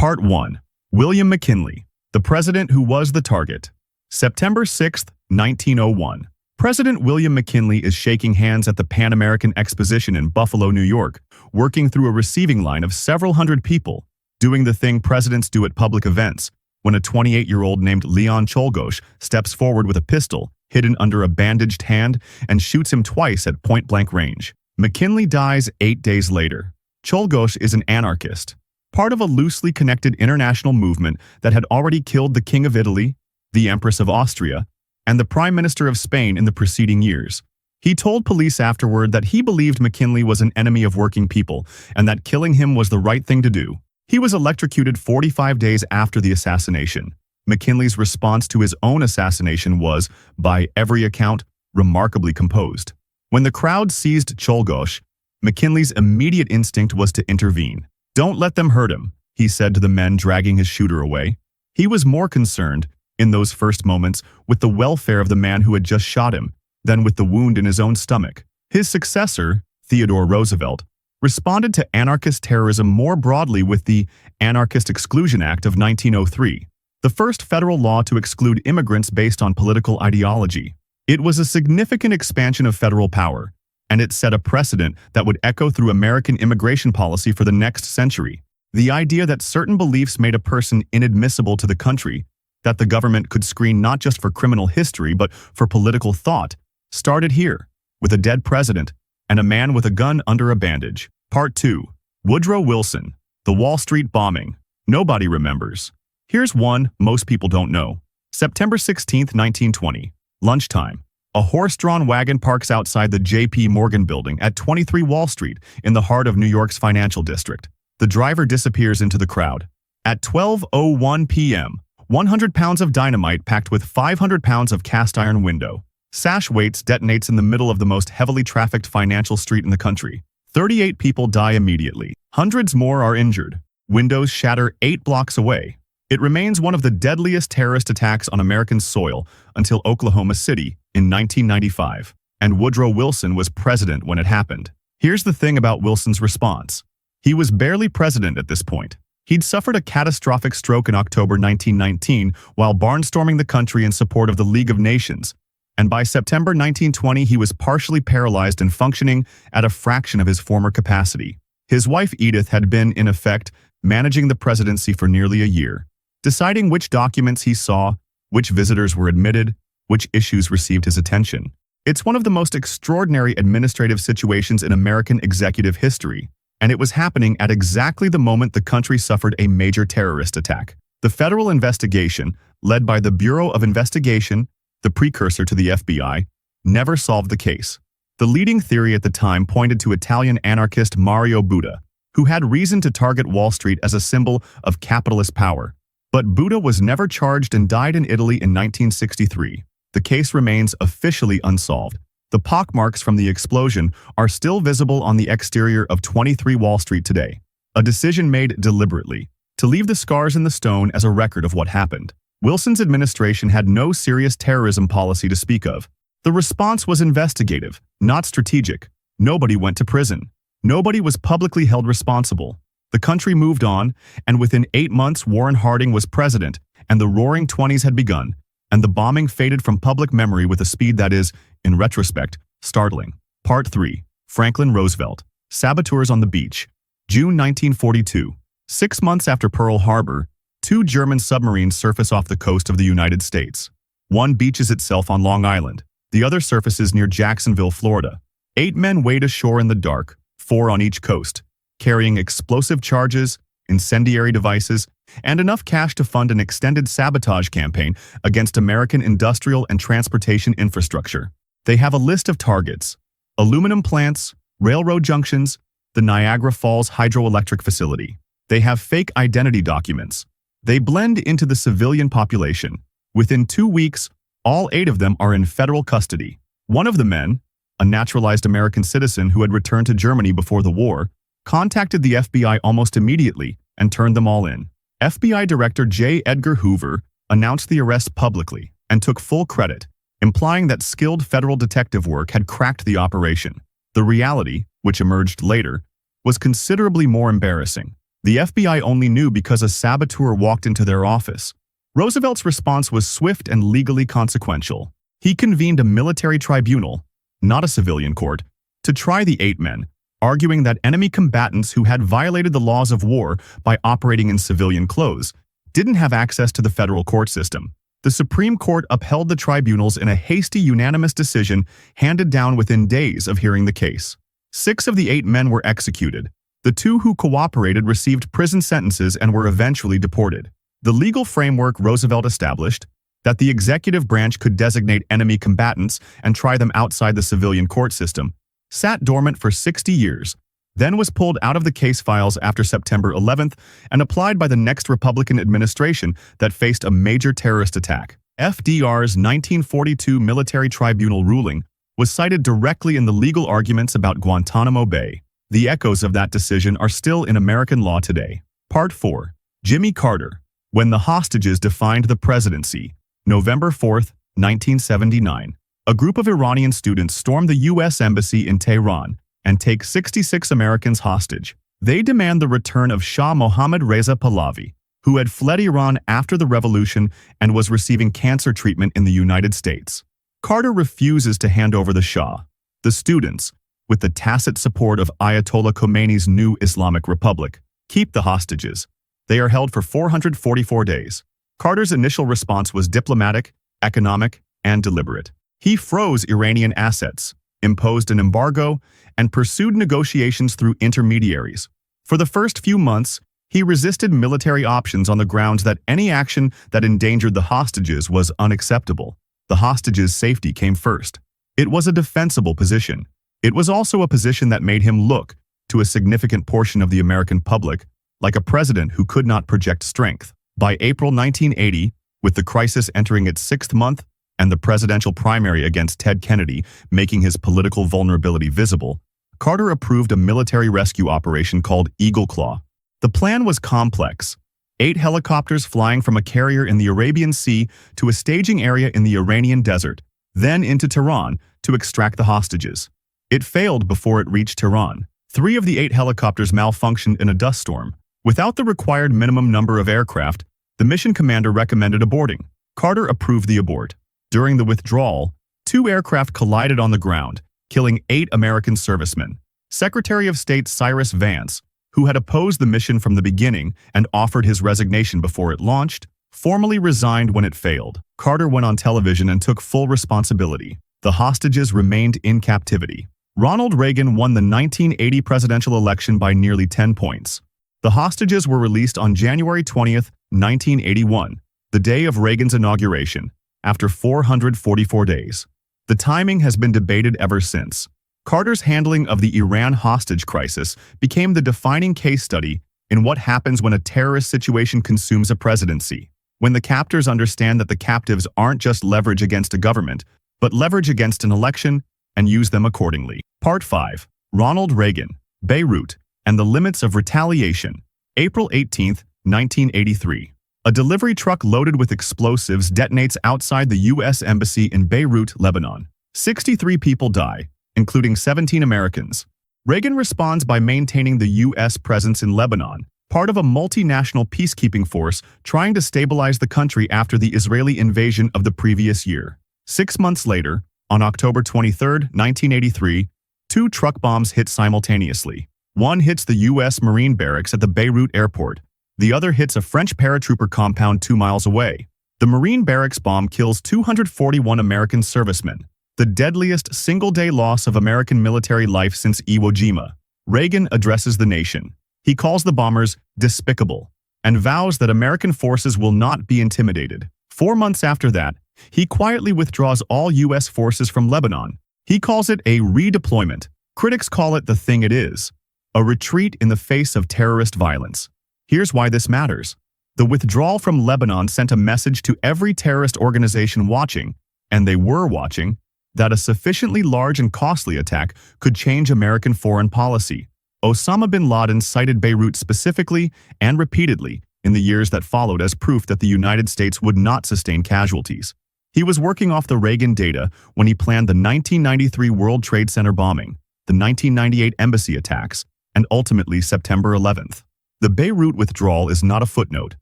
Part 1. William McKinley, the president who was the target. September 6, 1901. President William McKinley is shaking hands at the Pan American Exposition in Buffalo, New York, working through a receiving line of several hundred people, doing the thing presidents do at public events, when a 28-year-old named Leon Czolgosz steps forward with a pistol, hidden under a bandaged hand, and shoots him twice at point-blank range. McKinley dies 8 days later. Czolgosz is an anarchist, part of a loosely connected international movement that had already killed the King of Italy, the Empress of Austria, and the Prime Minister of Spain in the preceding years. He told police afterward that he believed McKinley was an enemy of working people and that killing him was the right thing to do. He was electrocuted 45 days after the assassination. McKinley's response to his own assassination was, by every account, remarkably composed. When the crowd seized Czolgosz, McKinley's immediate instinct was to intervene. "Don't let them hurt him," he said to the men dragging his shooter away. He was more concerned, in those first moments, with the welfare of the man who had just shot him, than with the wound in his own stomach. His successor, Theodore Roosevelt, responded to anarchist terrorism more broadly with the Anarchist Exclusion Act of 1903, the first federal law to exclude immigrants based on political ideology. It was a significant expansion of federal power, and it set a precedent that would echo through American immigration policy for the next century. The idea that certain beliefs made a person inadmissible to the country, that the government could screen not just for criminal history but for political thought, started here, with a dead president and a man with a gun under a bandage. Part 2. Woodrow Wilson, the Wall Street bombing. Nobody remembers. Here's one most people don't know. September 16, 1920. Lunchtime. A horse-drawn wagon parks outside the J.P. Morgan building at 23 Wall Street in the heart of New York's financial district. The driver disappears into the crowd. At 12:01 p.m., 100 pounds of dynamite packed with 500 pounds of cast-iron window sash weights detonates in the middle of the most heavily trafficked financial street in the country. 38 people die immediately. Hundreds more are injured. Windows shatter 8 blocks away. It remains one of the deadliest terrorist attacks on American soil until Oklahoma City in 1995, and Woodrow Wilson was president when it happened. Here's the thing about Wilson's response. He was barely president at this point. He'd suffered a catastrophic stroke in October 1919 while barnstorming the country in support of the League of Nations, and by September 1920 he was partially paralyzed and functioning at a fraction of his former capacity. His wife Edith had been, in effect, managing the presidency for nearly a year, deciding which documents he saw, which visitors were admitted, which issues received his attention. It's one of the most extraordinary administrative situations in American executive history, and it was happening at exactly the moment the country suffered a major terrorist attack. The federal investigation, led by the Bureau of Investigation, the precursor to the FBI, never solved the case. The leading theory at the time pointed to Italian anarchist Mario Buda, who had reason to target Wall Street as a symbol of capitalist power. But Buda was never charged and died in Italy in 1963. The case remains officially unsolved. The pockmarks from the explosion are still visible on the exterior of 23 Wall Street today, a decision made deliberately, to leave the scars in the stone as a record of what happened. Wilson's administration had no serious terrorism policy to speak of. The response was investigative, not strategic. Nobody went to prison. Nobody was publicly held responsible. The country moved on, and within 8 months Warren Harding was president, and the Roaring Twenties had begun, and the bombing faded from public memory with a speed that is, in retrospect, startling. Part 3. Franklin Roosevelt. Saboteurs on the beach. June 1942. 6 months after Pearl Harbor, 2 German submarines surface off the coast of the United States. One beaches itself on Long Island. The other surfaces near Jacksonville, Florida. 8 men wade ashore in the dark, 4 on each coast, carrying explosive charges, incendiary devices, and enough cash to fund an extended sabotage campaign against American industrial and transportation infrastructure. They have a list of targets: aluminum plants, railroad junctions, the Niagara Falls hydroelectric facility. They have fake identity documents. They blend into the civilian population. Within 2 weeks, all 8 of them are in federal custody. One of the men, a naturalized American citizen who had returned to Germany before the war, contacted the FBI almost immediately and turned them all in. FBI Director J. Edgar Hoover announced the arrest publicly and took full credit, implying that skilled federal detective work had cracked the operation. The reality, which emerged later, was considerably more embarrassing. The FBI only knew because a saboteur walked into their office. Roosevelt's response was swift and legally consequential. He convened a military tribunal, not a civilian court, to try the 8 men, arguing that enemy combatants who had violated the laws of war by operating in civilian clothes didn't have access to the federal court system. The Supreme Court upheld the tribunals in a hasty unanimous decision handed down within days of hearing the case. 6 of the 8 men were executed. The 2 who cooperated received prison sentences and were eventually deported. The legal framework Roosevelt established, that the executive branch could designate enemy combatants and try them outside the civilian court system, sat dormant for 60 years, then was pulled out of the case files after September 11th and applied by the next Republican administration that faced a major terrorist attack. FDR's 1942 military tribunal ruling was cited directly in the legal arguments about Guantanamo Bay. The echoes of that decision are still in American law today. Part 4. Jimmy Carter. When the hostages defined the presidency. November 4, 1979. A group of Iranian students stormed the U.S. Embassy in Tehran and take 66 Americans hostage. They demand the return of Shah Mohammad Reza Pahlavi, who had fled Iran after the revolution and was receiving cancer treatment in the United States. Carter refuses to hand over the Shah. The students, with the tacit support of Ayatollah Khomeini's new Islamic Republic, keep the hostages. They are held for 444 days. Carter's initial response was diplomatic, economic, and deliberate. He froze Iranian assets, imposed an embargo, and pursued negotiations through intermediaries. For the first few months, he resisted military options on the grounds that any action that endangered the hostages was unacceptable. The hostages' safety came first. It was a defensible position. It was also a position that made him look, to a significant portion of the American public, like a president who could not project strength. By April 1980, with the crisis entering its 6th month and the presidential primary against Ted Kennedy making his political vulnerability visible, Carter approved a military rescue operation called Eagle Claw. The plan was complex. 8 helicopters flying from a carrier in the Arabian Sea to a staging area in the Iranian desert, then into Tehran to extract the hostages. It failed before it reached Tehran. 3 of the 8 helicopters malfunctioned in a dust storm. Without the required minimum number of aircraft, the mission commander recommended aborting. Carter approved the abort. During the withdrawal, 2 aircraft collided on the ground, killing 8 American servicemen. Secretary of State Cyrus Vance, who had opposed the mission from the beginning and offered his resignation before it launched, formally resigned when it failed. Carter went on television and took full responsibility. The hostages remained in captivity. Ronald Reagan won the 1980 presidential election by nearly 10 points. The hostages were released on January 20, 1981, the day of Reagan's inauguration, after 444 days. The timing has been debated ever since. Carter's handling of the Iran hostage crisis became the defining case study in what happens when a terrorist situation consumes a presidency. When the captors understand that the captives aren't just leverage against a government, but leverage against an election and use them accordingly. Part 5. Ronald Reagan, Beirut, and the Limits of Retaliation. April 18, 1983. A delivery truck loaded with explosives detonates outside the U.S. Embassy in Beirut, Lebanon. 63 people die, including 17 Americans. Reagan responds by maintaining the U.S. presence in Lebanon, part of a multinational peacekeeping force trying to stabilize the country after the Israeli invasion of the previous year. 6 months later, on October 23, 1983, 2 truck bombs hit simultaneously. One hits the U.S. Marine barracks at the Beirut airport. The other hits a French paratrooper compound 2 miles away. The Marine barracks bomb kills 241 American servicemen, the deadliest single-day loss of American military life since Iwo Jima. Reagan addresses the nation. He calls the bombers despicable and vows that American forces will not be intimidated. 4 months after that, he quietly withdraws all U.S. forces from Lebanon. He calls it a redeployment. Critics call it the thing it is, a retreat in the face of terrorist violence. Here's why this matters. The withdrawal from Lebanon sent a message to every terrorist organization watching, and they were watching, that a sufficiently large and costly attack could change American foreign policy. Osama bin Laden cited Beirut specifically and repeatedly in the years that followed as proof that the United States would not sustain casualties. He was working off the Reagan data when he planned the 1993 World Trade Center bombing, the 1998 embassy attacks, and ultimately September 11th. The Beirut withdrawal is not a footnote.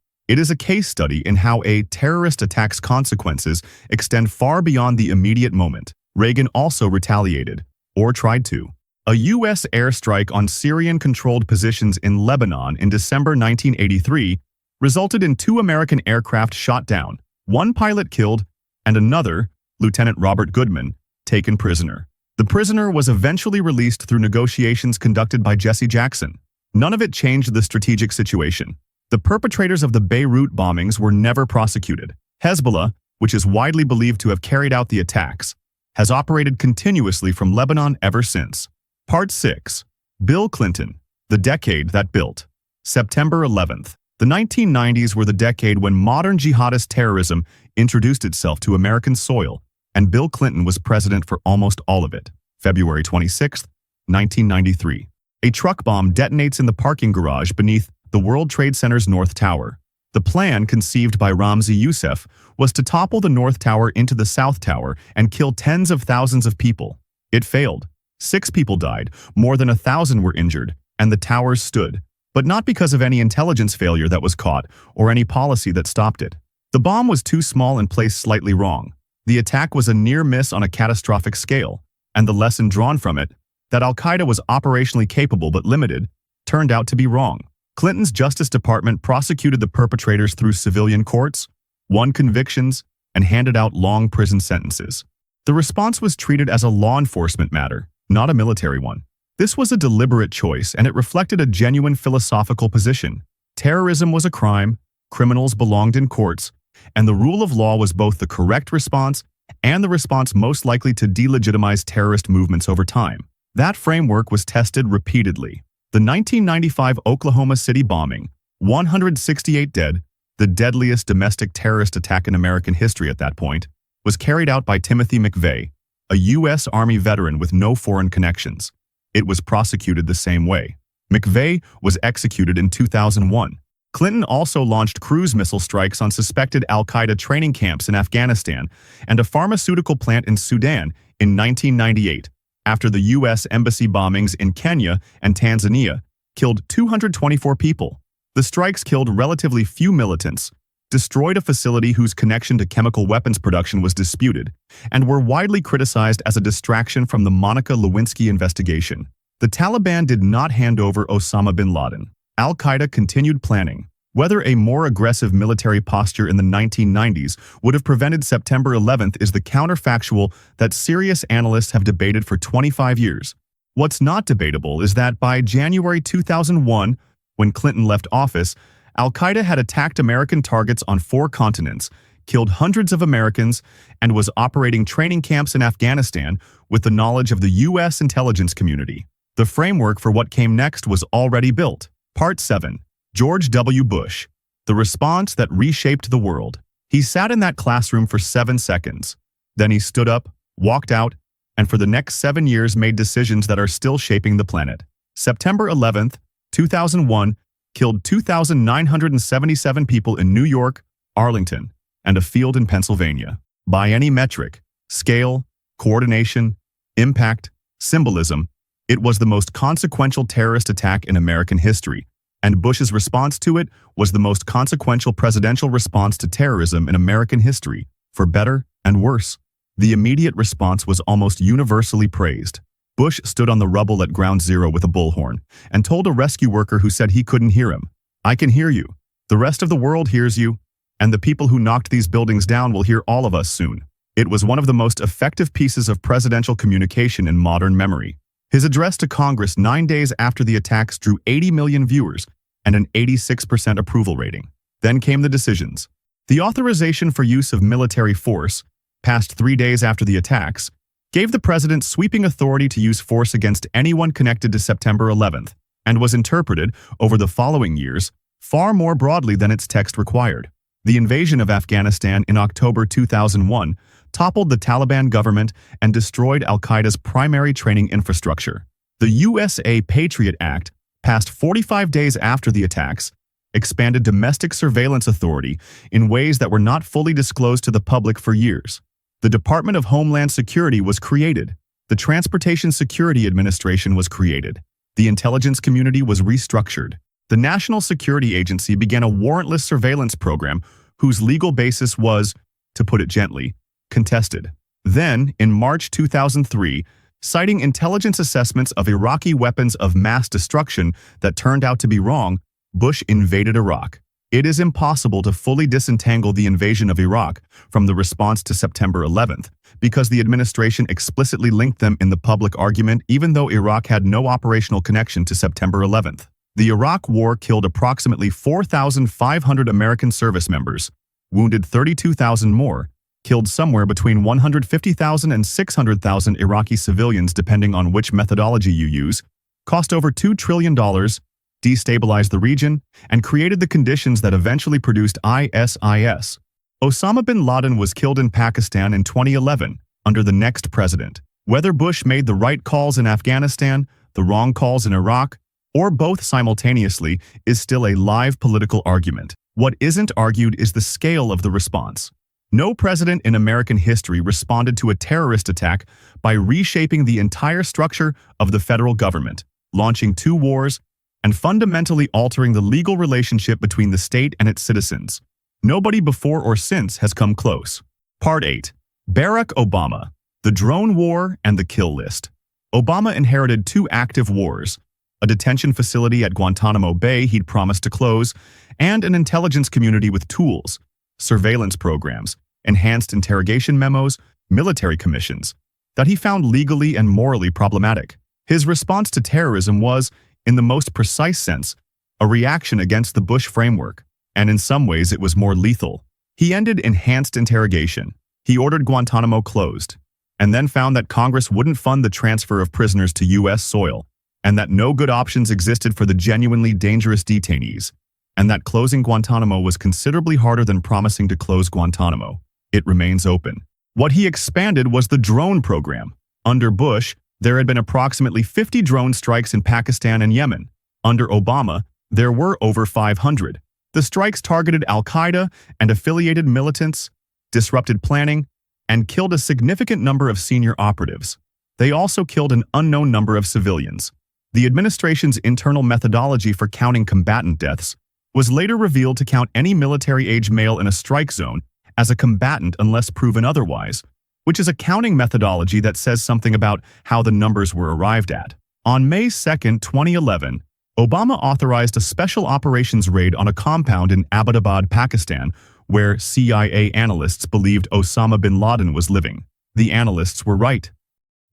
It is a case study in how a terrorist attack's consequences extend far beyond the immediate moment. Reagan also retaliated, or tried to. A U.S. airstrike on Syrian-controlled positions in Lebanon in December 1983 resulted in 2 American aircraft shot down, 1 pilot killed, and another, Lieutenant Robert Goodman, taken prisoner. The prisoner was eventually released through negotiations conducted by Jesse Jackson. None of it changed the strategic situation. The perpetrators of the Beirut bombings were never prosecuted. Hezbollah, which is widely believed to have carried out the attacks, has operated continuously from Lebanon ever since. Part 6. Bill Clinton, the decade that built. September 11th. The 1990s were the decade when modern jihadist terrorism introduced itself to American soil, and Bill Clinton was president for almost all of it. February 26, 1993. A truck bomb detonates in the parking garage beneath the World Trade Center's North Tower. The plan, conceived by Ramzi Youssef, was to topple the North Tower into the South Tower and kill tens of thousands of people. It failed. 6 people died, more than 1,000 were injured, and the towers stood. But not because of any intelligence failure that was caught or any policy that stopped it. The bomb was too small and placed slightly wrong. The attack was a near miss on a catastrophic scale, and the lesson drawn from it, that al-Qaeda was operationally capable but limited, turned out to be wrong. Clinton's Justice Department prosecuted the perpetrators through civilian courts, won convictions, and handed out long prison sentences. The response was treated as a law enforcement matter, not a military one. This was a deliberate choice, and it reflected a genuine philosophical position. Terrorism was a crime, criminals belonged in courts, and the rule of law was both the correct response and the response most likely to delegitimize terrorist movements over time. That framework was tested repeatedly. The 1995 Oklahoma City bombing, 168 dead, the deadliest domestic terrorist attack in American history at that point, was carried out by Timothy McVeigh, a U.S. Army veteran with no foreign connections. It was prosecuted the same way. McVeigh was executed in 2001. Clinton also launched cruise missile strikes on suspected al-Qaeda training camps in Afghanistan and a pharmaceutical plant in Sudan in 1998, after the U.S. embassy bombings in Kenya and Tanzania killed 224 people. The strikes killed relatively few militants, destroyed a facility whose connection to chemical weapons production was disputed, and were widely criticized as a distraction from the Monica Lewinsky investigation. The Taliban did not hand over Osama bin Laden. Al-Qaeda continued planning. Whether a more aggressive military posture in the 1990s would have prevented September 11th is the counterfactual that serious analysts have debated for 25 years. What's not debatable is that by January 2001, when Clinton left office, Al-Qaeda had attacked American targets on 4 continents, killed hundreds of Americans, and was operating training camps in Afghanistan with the knowledge of the U.S. intelligence community. The framework for what came next was already built. Part 7. George W. Bush. The response that reshaped the world. He sat in that classroom for 7 seconds. Then he stood up, walked out, and for the next 7 years made decisions that are still shaping the planet. September 11th, 2001, killed 2,977 people in New York, Arlington, and a field in Pennsylvania. By any metric, scale, coordination, impact, symbolism, it was the most consequential terrorist attack in American history, and Bush's response to it was the most consequential presidential response to terrorism in American history, for better and worse. The immediate response was almost universally praised. Bush stood on the rubble at Ground Zero with a bullhorn and told a rescue worker who said he couldn't hear him, "I can hear you. The rest of the world hears you, and the people who knocked these buildings down will hear all of us soon." It was one of the most effective pieces of presidential communication in modern memory. His address to Congress 9 days after the attacks drew 80 million viewers and an 86% approval rating. Then came the decisions. The authorization for use of military force, passed 3 days after the attacks, gave the president sweeping authority to use force against anyone connected to September 11th, and was interpreted, over the following years, far more broadly than its text required. The invasion of Afghanistan in October 2001 toppled the Taliban government and destroyed al-Qaeda's primary training infrastructure. The USA Patriot Act, passed 45 days after the attacks, expanded domestic surveillance authority in ways that were not fully disclosed to the public for years. The Department of Homeland Security was created. The Transportation Security Administration was created. The intelligence community was restructured. the National Security Agency began a warrantless surveillance program whose legal basis was, to put it gently, contested. Then, in March 2003, citing intelligence assessments of Iraqi weapons of mass destruction that turned out to be wrong, Bush invaded Iraq. It is impossible to fully disentangle the invasion of Iraq from the response to September 11th, because the administration explicitly linked them in the public argument even though Iraq had no operational connection to September 11th. The Iraq War killed approximately 4,500 American service members, wounded 32,000 more, killed somewhere between 150,000 and 600,000 Iraqi civilians depending on which methodology you use, cost over $2 trillion, destabilized the region, and created the conditions that eventually produced ISIS. Osama bin Laden was killed in Pakistan in 2011 under the next president. Whether Bush made the right calls in Afghanistan, the wrong calls in Iraq, or both simultaneously is still a live political argument. What isn't argued is the scale of the response. No president in American history responded to a terrorist attack by reshaping the entire structure of the federal government, launching 2 wars, and fundamentally altering the legal relationship between the state and its citizens. Nobody before or since has come close. Part 8. Barack Obama, the drone war and the kill list. Obama inherited 2 active wars, a detention facility at Guantanamo Bay he'd promised to close, and an intelligence community with tools, surveillance programs, enhanced interrogation memos, military commissions, that he found legally and morally problematic. His response to terrorism was, in the most precise sense, a reaction against the Bush framework, and in some ways it was more lethal. He ended enhanced interrogation. He ordered Guantanamo closed, and then found that Congress wouldn't fund the transfer of prisoners to U.S. soil, and that no good options existed for the genuinely dangerous detainees, and that closing Guantanamo was considerably harder than promising to close Guantanamo. It remains open. What he expanded was the drone program. Under Bush, there had been approximately 50 drone strikes in Pakistan and Yemen. Under Obama, there were over 500. The strikes targeted al-Qaeda and affiliated militants, disrupted planning, and killed a significant number of senior operatives. They also killed an unknown number of civilians. The administration's internal methodology for counting combatant deaths was later revealed to count any military-age male in a strike zone as a combatant unless proven otherwise, which is a counting methodology that says something about how the numbers were arrived at. On May 2, 2011, Obama authorized a special operations raid on a compound in Abbottabad, Pakistan, where CIA analysts believed Osama bin Laden was living. The analysts were right.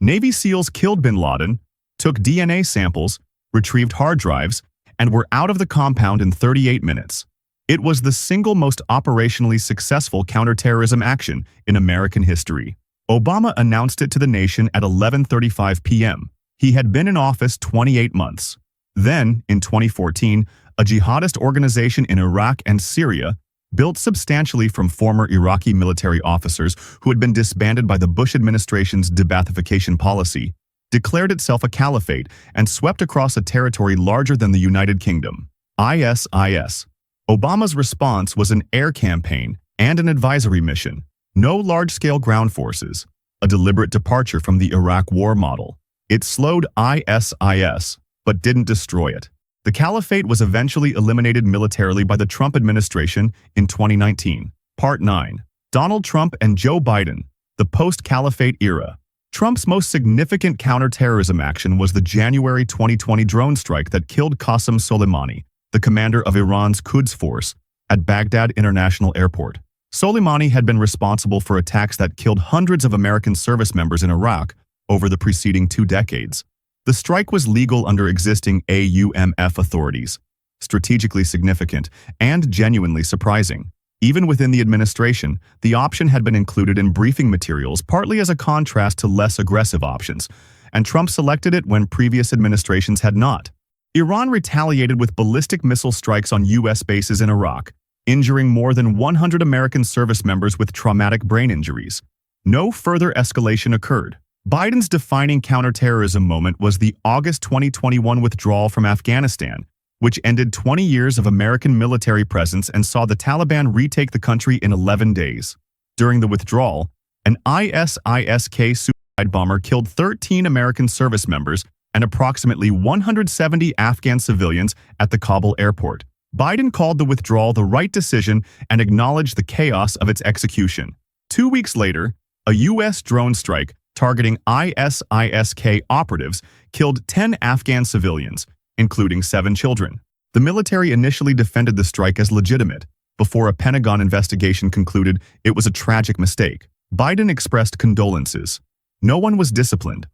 Navy SEALs killed bin Laden, took DNA samples, retrieved hard drives, and were out of the compound in 38 minutes. It was the single most operationally successful counterterrorism action in American history. Obama announced it to the nation at 11:35 p.m. He had been in office 28 months. Then, in 2014, a jihadist organization in Iraq and Syria, built substantially from former Iraqi military officers who had been disbanded by the Bush administration's de-Baathification policy, declared itself a caliphate and swept across a territory larger than the United Kingdom. ISIS. Obama's response was an air campaign and an advisory mission. No large-scale ground forces, a deliberate departure from the Iraq War model. It slowed ISIS, but didn't destroy it. The caliphate was eventually eliminated militarily by the Trump administration in 2019. Part 9. Donald Trump and Joe Biden, the post-caliphate era. Trump's most significant counterterrorism action was the January 2020 drone strike that killed Qasem Soleimani, the commander of Iran's Quds Force, at Baghdad International Airport. Soleimani had been responsible for attacks that killed hundreds of American service members in Iraq over the preceding 2 decades. The strike was legal under existing AUMF authorities, strategically significant, and genuinely surprising. Even within the administration, the option had been included in briefing materials partly as a contrast to less aggressive options, and Trump selected it when previous administrations had not. Iran retaliated with ballistic missile strikes on U.S. bases in Iraq, injuring more than 100 American service members with traumatic brain injuries. No further escalation occurred. Biden's defining counterterrorism moment was the August 2021 withdrawal from Afghanistan, which ended 20 years of American military presence and saw the Taliban retake the country in 11 days. During the withdrawal, an ISIS-K suicide bomber killed 13 American service members and approximately 170 Afghan civilians at the Kabul airport. Biden called the withdrawal the right decision and acknowledged the chaos of its execution. 2 weeks later, a U.S. drone strike targeting ISIS-K operatives killed 10 Afghan civilians, including 7 children. The military initially defended the strike as legitimate, before a Pentagon investigation concluded it was a tragic mistake. Biden expressed condolences. No one was disciplined,